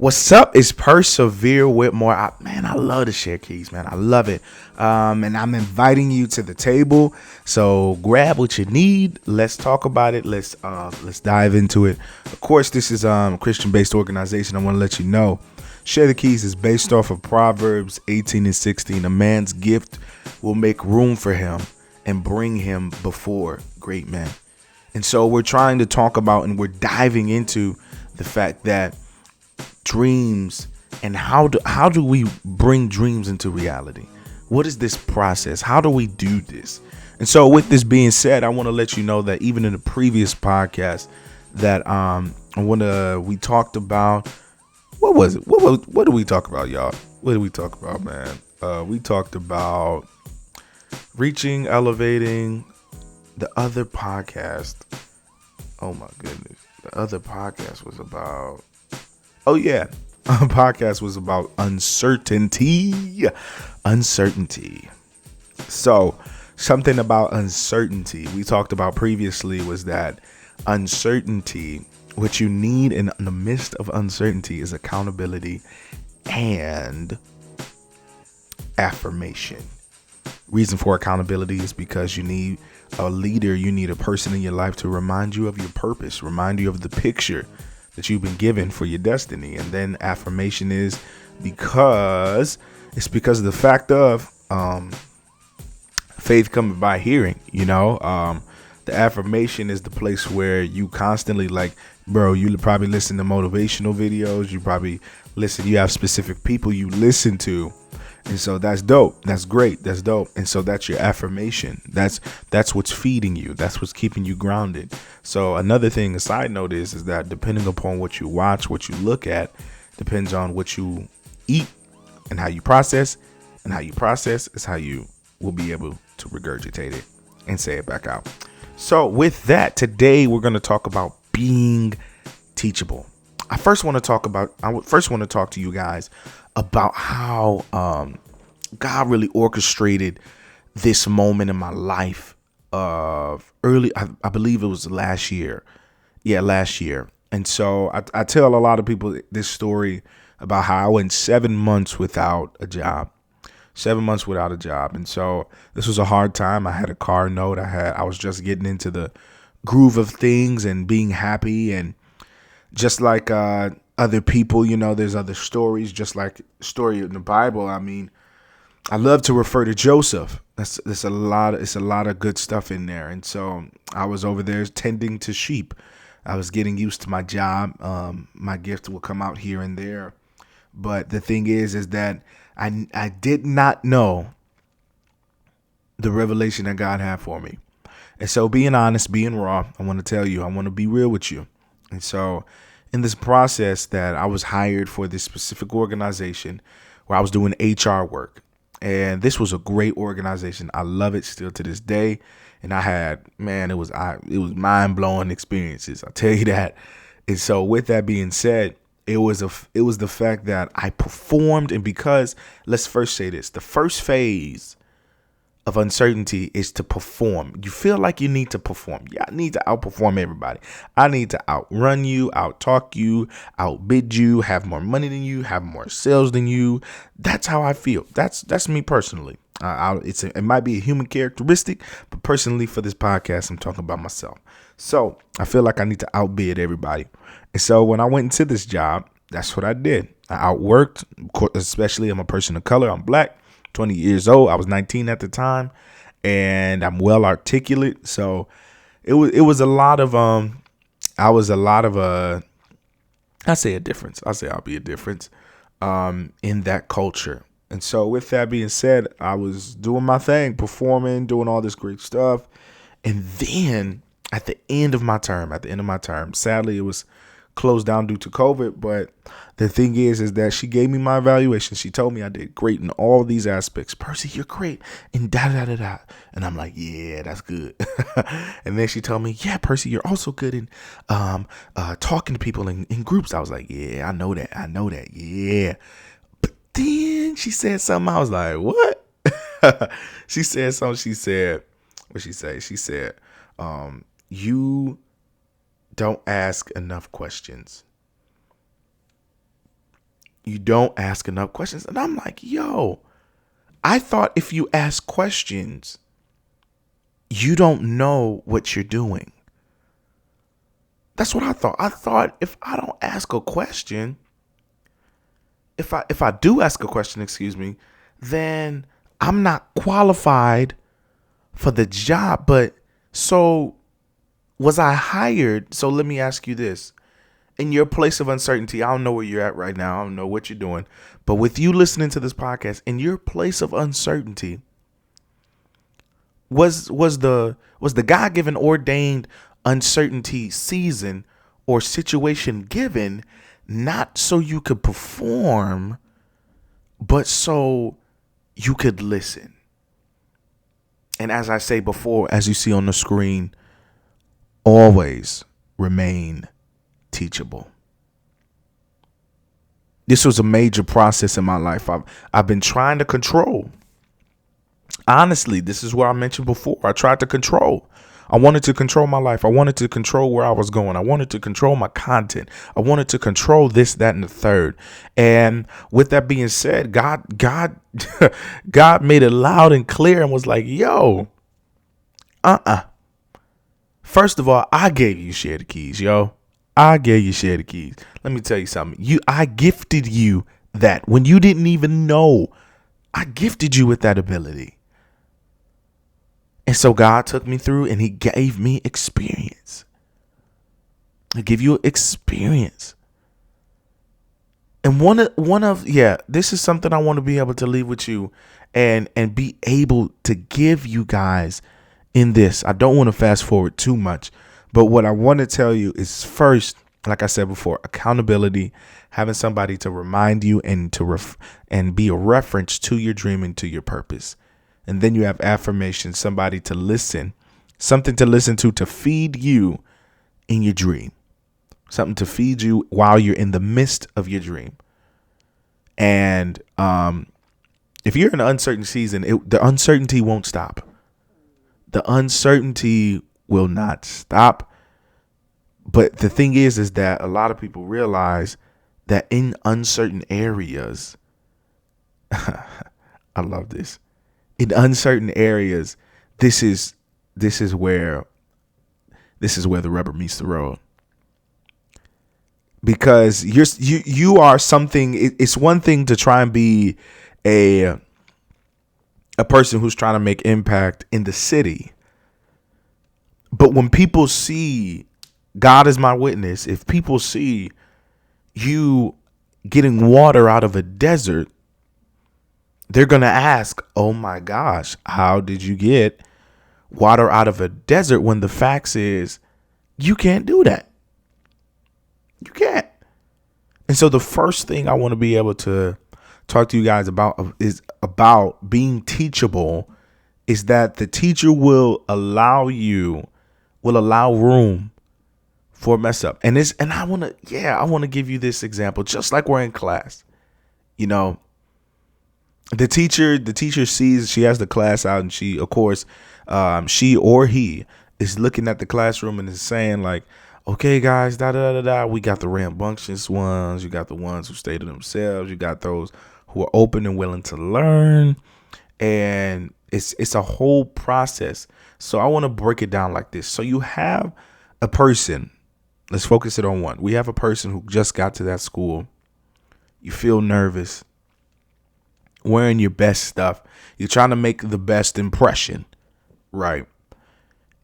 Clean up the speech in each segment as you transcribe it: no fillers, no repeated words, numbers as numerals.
What's up is persevere with more. Man, I love to share keys, man. I love it. And I'm inviting you to the table. So grab what you need. Let's talk about it. Let's dive into it. Of course, this is a Christian-based organization. I want to let you know. Share the Keys is based off of Proverbs 18 and 16. A man's gift will make room for him and bring him before great men. And so we're trying to talk about and we're diving into the fact that dreams and how do we bring dreams into reality? What is this process? How do we do this? And so with this being said, I want to let you know that even in the previous podcast that we talked about, what was it? What did we talk about, y'all? What did we talk about, man? We talked about reaching, elevating. The other podcast. Oh my goodness. The other podcast was about our podcast was about uncertainty. So something about uncertainty we talked about previously was that uncertainty, what you need in the midst of uncertainty is accountability and affirmation. Reason for accountability is because you need a leader, you need a person in your life to remind you of your purpose, remind you of the picture that you've been given for your destiny. And then affirmation is because of the fact of faith coming by hearing. The affirmation is the place where you constantly, like, bro, you probably listen to motivational videos, you have specific people you listen to. And so that's dope. That's great. That's dope. And so that's your affirmation. That's what's feeding you. That's what's keeping you grounded. So another thing, a side note is that depending upon what you watch, what you look at, depends on what you eat and how you process. And how you process is how you will be able to regurgitate it and say it back out. So with that, today we're going to talk about being teachable. I first want to talk to you guys about how God really orchestrated this moment in my life of I believe it was last year. Yeah, last year. And so I tell a lot of people this story about how I went 7 months without a job. 7 months without a job. And so this was a hard time. I had a car note. I was just getting into the groove of things and being happy. And just like other people, there's other stories, just like story in the Bible. I mean, I love to refer to Joseph. It's a lot of good stuff in there. And so I was over there tending to sheep. I was getting used to my job. My gift will come out here and there. But the thing is that I did not know the revelation that God had for me. And so being honest, being raw, I want to tell you, I want to be real with you. And so in this process that I was hired for this specific organization where I was doing HR work. And this was a great organization. I love it still to this day. And I had, it was mind-blowing experiences. I'll tell you that. And so with that being said, it was the fact that I performed. And because, let's first say this, the first phase of uncertainty is to perform. You feel like you need to perform. Yeah, I need to outperform everybody. I need to outrun you, outtalk you, outbid you, have more money than you, have more sales than you. That's how I feel. That's me personally. It might be a human characteristic, but personally for this podcast, I'm talking about myself. So I feel like I need to outbid everybody. And so when I went into this job, that's what I did. I outworked, especially I'm a person of color. I'm black. 20 years old. I was 19 at the time, and I'm well articulate. So it was a lot of I say a difference. I say I'll be a difference in that culture. And so with that being said, I was doing my thing, performing, doing all this great stuff. And then at the end of my term, sadly it was closed down due to COVID. But the thing is that she gave me my evaluation. She told me I did great in all these aspects. Percy, you're great. And da. And I'm like, yeah, that's good. And then she told me, yeah, Percy, you're also good in talking to people in groups. I was like, yeah, I know that. Yeah. But then she said something. I was like, what? She said something. She said, what'd she say? She said, you don't ask enough questions. You don't ask enough questions. And I'm like, yo, I thought if you ask questions, you don't know what you're doing. That's what I thought. I thought if I don't ask a question, if I do ask a question, excuse me, then I'm not qualified for the job. But so was I hired? So let me ask you this. In your place of uncertainty, I don't know where you're at right now. I don't know what you're doing. But with you listening to this podcast, in your place of uncertainty, was the God-given ordained uncertainty season or situation given not so you could perform, but so you could listen? And as I say before, as you see on the screen, always remain teachable. This was a major process in my life. I've been trying to control. Honestly, this is what I mentioned before. I tried to control. I wanted to control my life. I wanted to control where I was going. I wanted to control my content. I wanted to control this, that, and the third. And with that being said, God made it loud and clear and was like, yo, First of all, I gave you share the keys, yo. I gave you share the keys. Let me tell you something. I gifted you that when you didn't even know. I gifted you with that ability. And so God took me through and he gave me experience. I give you experience. And this is something I want to be able to leave with you and be able to give you guys in this. I don't want to fast forward too much, but what I want to tell you is first, like I said before, accountability, having somebody to remind you and and be a reference to your dream and to your purpose. And then you have affirmation, somebody to listen, something to listen to feed you in your dream, something to feed you while you're in the midst of your dream. And if you're in an uncertain season, the uncertainty won't stop. The uncertainty will not stop. But the thing is that a lot of people realize that in uncertain areas, I love this. In uncertain areas, this is where the rubber meets the road. Because you are something. It's one thing to try and be a person who's trying to make impact in the city. But when people see, God is my witness, if people see you getting water out of a desert, they're going to ask, oh my gosh, how did you get water out of a desert when the facts is you can't do that? You can't. And so the first thing I want to be able to talk to you guys about is about being teachable, is that the teacher will allow room for a mess up. And I want to give you this example, just like we're in class. You know, the teacher sees, she has the class out, and she, of course, she or he is looking at the classroom and is saying like, okay, guys, we got the rambunctious ones. You got the ones who stay to themselves. You got those who are open and willing to learn. And it's a whole process. So I want to break it down like this. So you have a person. Let's focus it on one. We have a person who just got to that school. You feel nervous, wearing your best stuff. You're trying to make the best impression, right?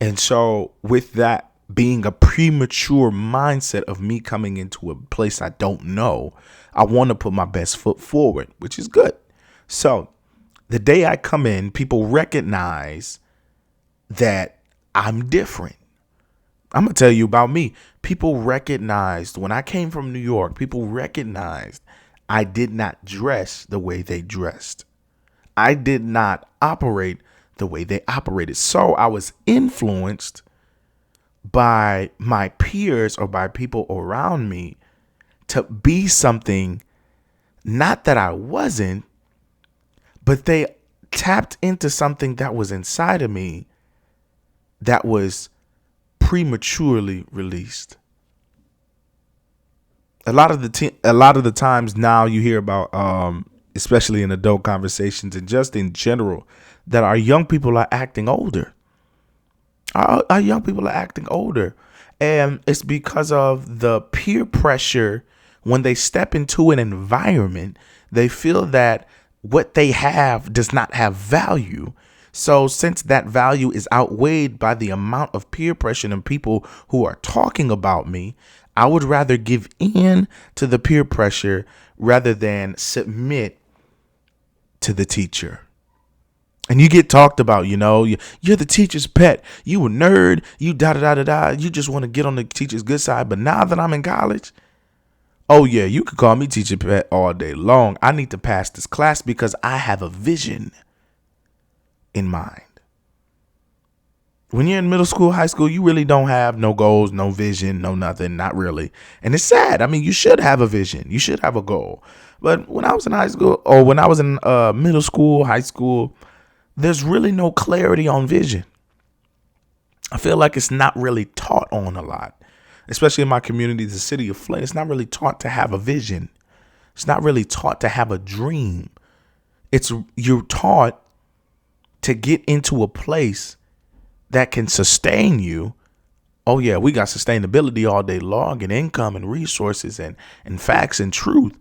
And so with that being a premature mindset of me coming into a place I don't know, I want to put my best foot forward, which is good. So the day I come in, people recognize that I'm different. I'm going to tell you about me. People recognized when I came from New York, people recognized I did not dress the way they dressed. I did not operate the way they operated. So I was influenced by my peers or by people around me to be something, not that I wasn't, but they tapped into something that was inside of me that was prematurely released. A lot of the times now you hear about, especially in adult conversations and just in general, that our young people are acting older. Our young people are acting older, and it's because of the peer pressure. When they step into an environment, they feel that what they have does not have value. So since that value is outweighed by the amount of peer pressure and people who are talking about me, I would rather give in to the peer pressure rather than submit to the teacher. And you get talked about, you're the teacher's pet. You a nerd. You da da da da da. You just want to get on the teacher's good side. But now that I'm in college, oh yeah, you could call me teacher pet all day long. I need to pass this class because I have a vision in mind. When you're in middle school, high school, you really don't have no goals, no vision, no nothing, not really. And it's sad. I mean, you should have a vision. You should have a goal. But when I was in high school, or when I was in middle school, high school, there's really no clarity on vision. I feel like it's not really taught on a lot, especially in my community, the city of Flint. It's not really taught to have a vision. It's not really taught to have a dream. You're taught to get into a place that can sustain you. Oh yeah, we got sustainability all day long, and income and resources and facts and truth.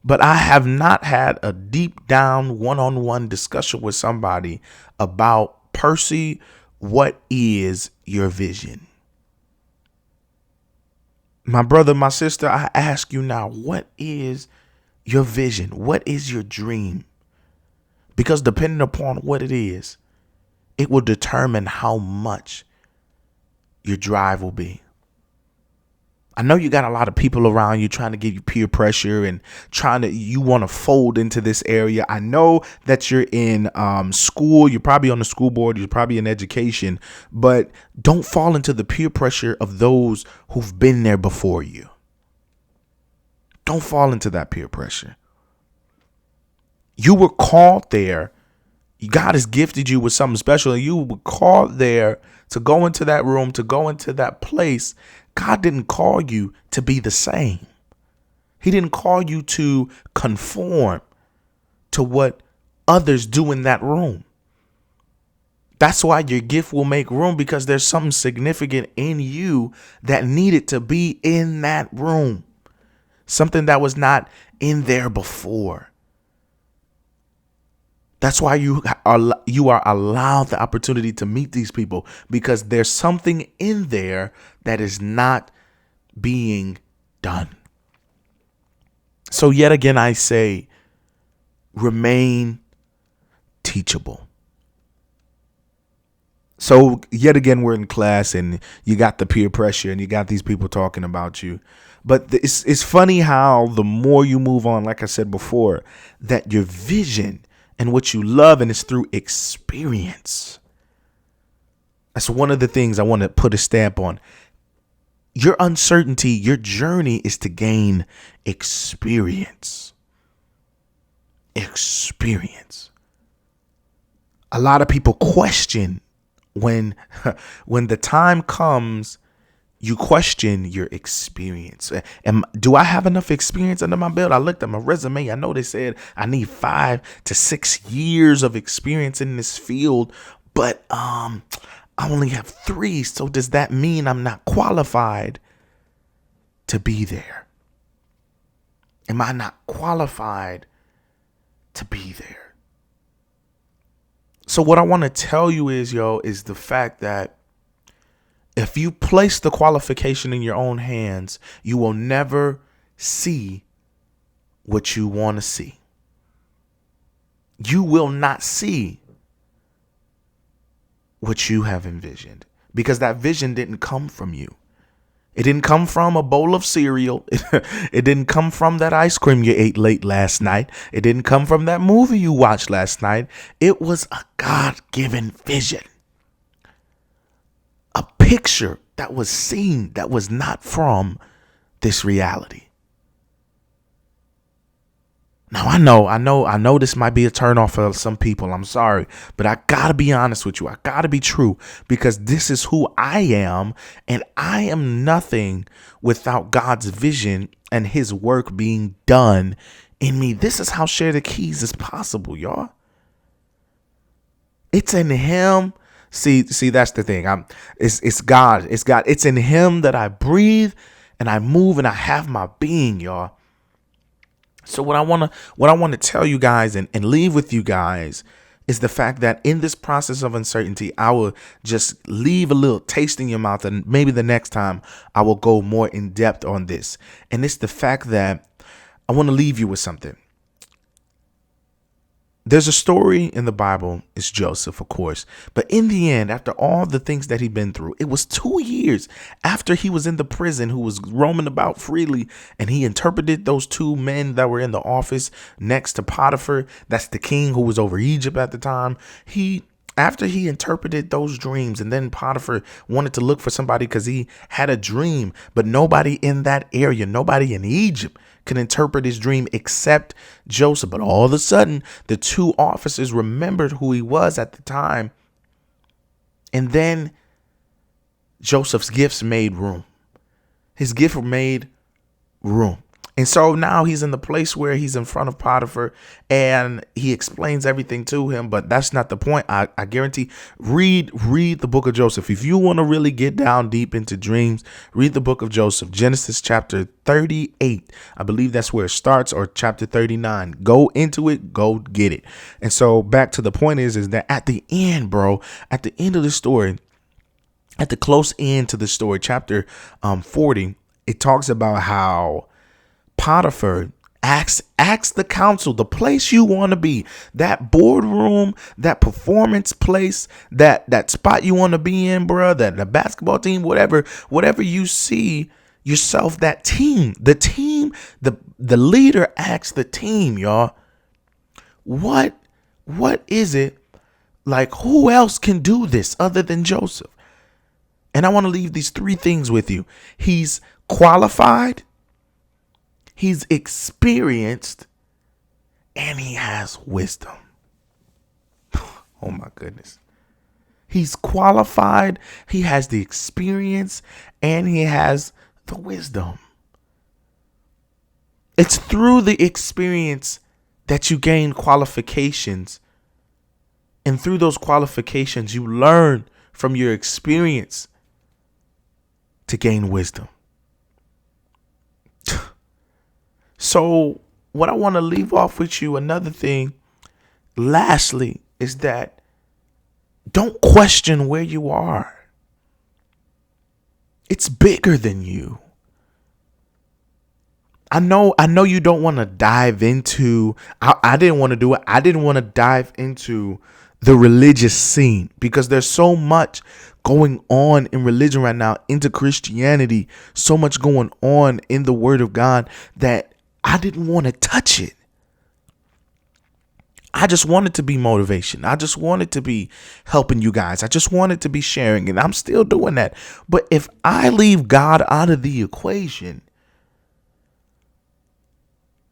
But I have not had a deep down one-on-one discussion with somebody about, Percy, what is your vision? My brother, my sister, I ask you now, what is your vision? What is your dream? Because depending upon what it is, it will determine how much your drive will be. I know you got a lot of people around you trying to give you peer pressure and you want to fold into this area. I know that you're in school. You're probably on the school board. You're probably in education, but don't fall into the peer pressure of those who've been there before you. Don't fall into that peer pressure. You were called there. God has gifted you with something special, and you were called there to go into that room, to go into that place. God didn't call you to be the same. He didn't call you to conform to what others do in that room. That's why your gift will make room, because there's something significant in you that needed to be in that room. Something that was not in there before. That's why you are allowed the opportunity to meet these people, because there's something in there that is not being done. So yet again, I say, remain teachable. So yet again, we're in class and you got the peer pressure and you got these people talking about you. But it's funny how the more you move on, like I said before, that your vision and what you love, and it's through experience. That's one of the things I want to put a stamp on. Your uncertainty, your journey is to gain experience. Experience. A lot of people question when the time comes. You question your experience. Do I have enough experience under my belt? I looked at my resume. I know they said I need 5 to 6 years of experience in this field, but I only have 3. So does that mean I'm not qualified to be there? Am I not qualified to be there? So what I want to tell you is the fact that if you place the qualification in your own hands, you will never see what you want to see. You will not see what you have envisioned, because that vision didn't come from you. It didn't come from a bowl of cereal. It didn't come from that ice cream you ate late last night. It didn't come from that movie you watched last night. It was a God-given vision. A picture that was seen that was not from this reality. Now I know this might be a turnoff for some people. I'm sorry, but I gotta be honest with you. I gotta be true because this is who I am, and I am nothing without God's vision and his work being done in me. This is how Share the Keys is possible, y'all. It's in him. See, that's the thing. It's God. It's God. It's in him that I breathe and I move and I have my being, y'all. So what I want to tell you guys and leave with you guys is the fact that in this process of uncertainty, I will just leave a little taste in your mouth, and maybe the next time I will go more in depth on this. And it's the fact that I want to leave you with something. There's a story in the Bible. It's Joseph, of course. But in the end, after all the things that he'd been through, it was 2 years after he was in the prison, who was roaming about freely. And he interpreted those 2 men that were in the office next to Potiphar. That's the king who was over Egypt at the time. After he interpreted those dreams, and then Potiphar wanted to look for somebody because he had a dream, but nobody in that area, nobody in Egypt could interpret his dream except Joseph. But all of a sudden, the 2 officers remembered who he was at the time. And then Joseph's gifts made room. His gift made room. And so now he's in the place where he's in front of Potiphar and he explains everything to him. But that's not the point. I guarantee, read the book of Joseph. If you want to really get down deep into dreams, read the book of Joseph, Genesis chapter 38. I believe that's where it starts, or chapter 39. Go into it. Go get it. And so back to the point is that at the end, bro, at the end of the story, at the close end to the story, chapter 40, it talks about how Potiphar asks the council, the place you want to be, that boardroom, that performance place, that spot you want to be in, bro, that the basketball team, whatever you see yourself, that team, the leader asks the team, y'all, what is it, like, who else can do this other than Joseph? And I want to leave these 3 things with you. He's qualified, he's experienced, and he has wisdom. Oh my goodness. He's qualified, he has the experience, and he has the wisdom. It's through the experience that you gain qualifications. And through those qualifications, you learn from your experience to gain wisdom. So what I want to leave off with you, another thing, lastly, is that don't question where you are. It's bigger than you. I know you don't want to dive into, I didn't want to do it. I didn't want to dive into the religious scene because there's so much going on in religion right now, into Christianity, so much going on in the Word of God that I didn't want to touch it. I just wanted to be motivation. I just wanted to be helping you guys. I just wanted to be sharing, and I'm still doing that. But if I leave God out of the equation,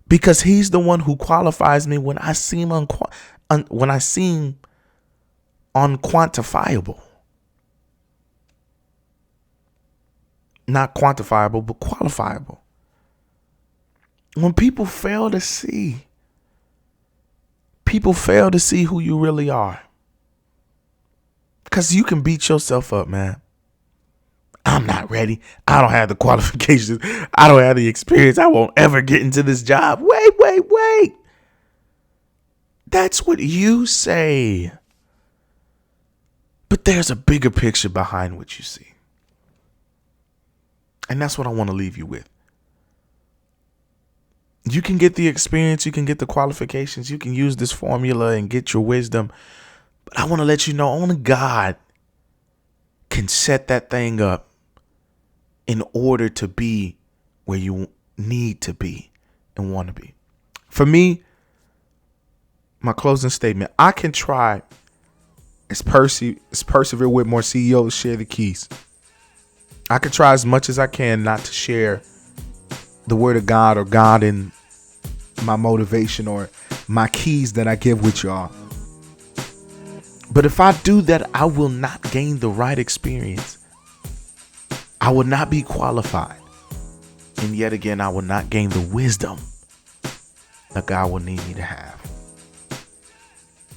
because he's the one who qualifies me when I seem unquantifiable. Not quantifiable, but qualifiable. When people fail to see who you really are. Because you can beat yourself up, man. I'm not ready. I don't have the qualifications. I don't have the experience. I won't ever get into this job. Wait. That's what you say. But there's a bigger picture behind what you see. And that's what I want to leave you with. You can get the experience. You can get the qualifications. You can use this formula and get your wisdom. But I want to let you know only God can set that thing up in order to be where you need to be and want to be. For me, my closing statement, I can try as persevere with more CEOs, share the keys. I can try as much as I can not to share the word of God or God in my motivation or my keys that I give with y'all. But if I do that, I will not gain the right experience. I will not be qualified. And yet again, I will not gain the wisdom that God will need me to have.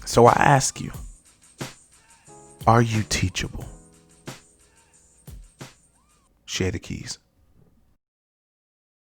So I ask you, are you teachable? Share the keys.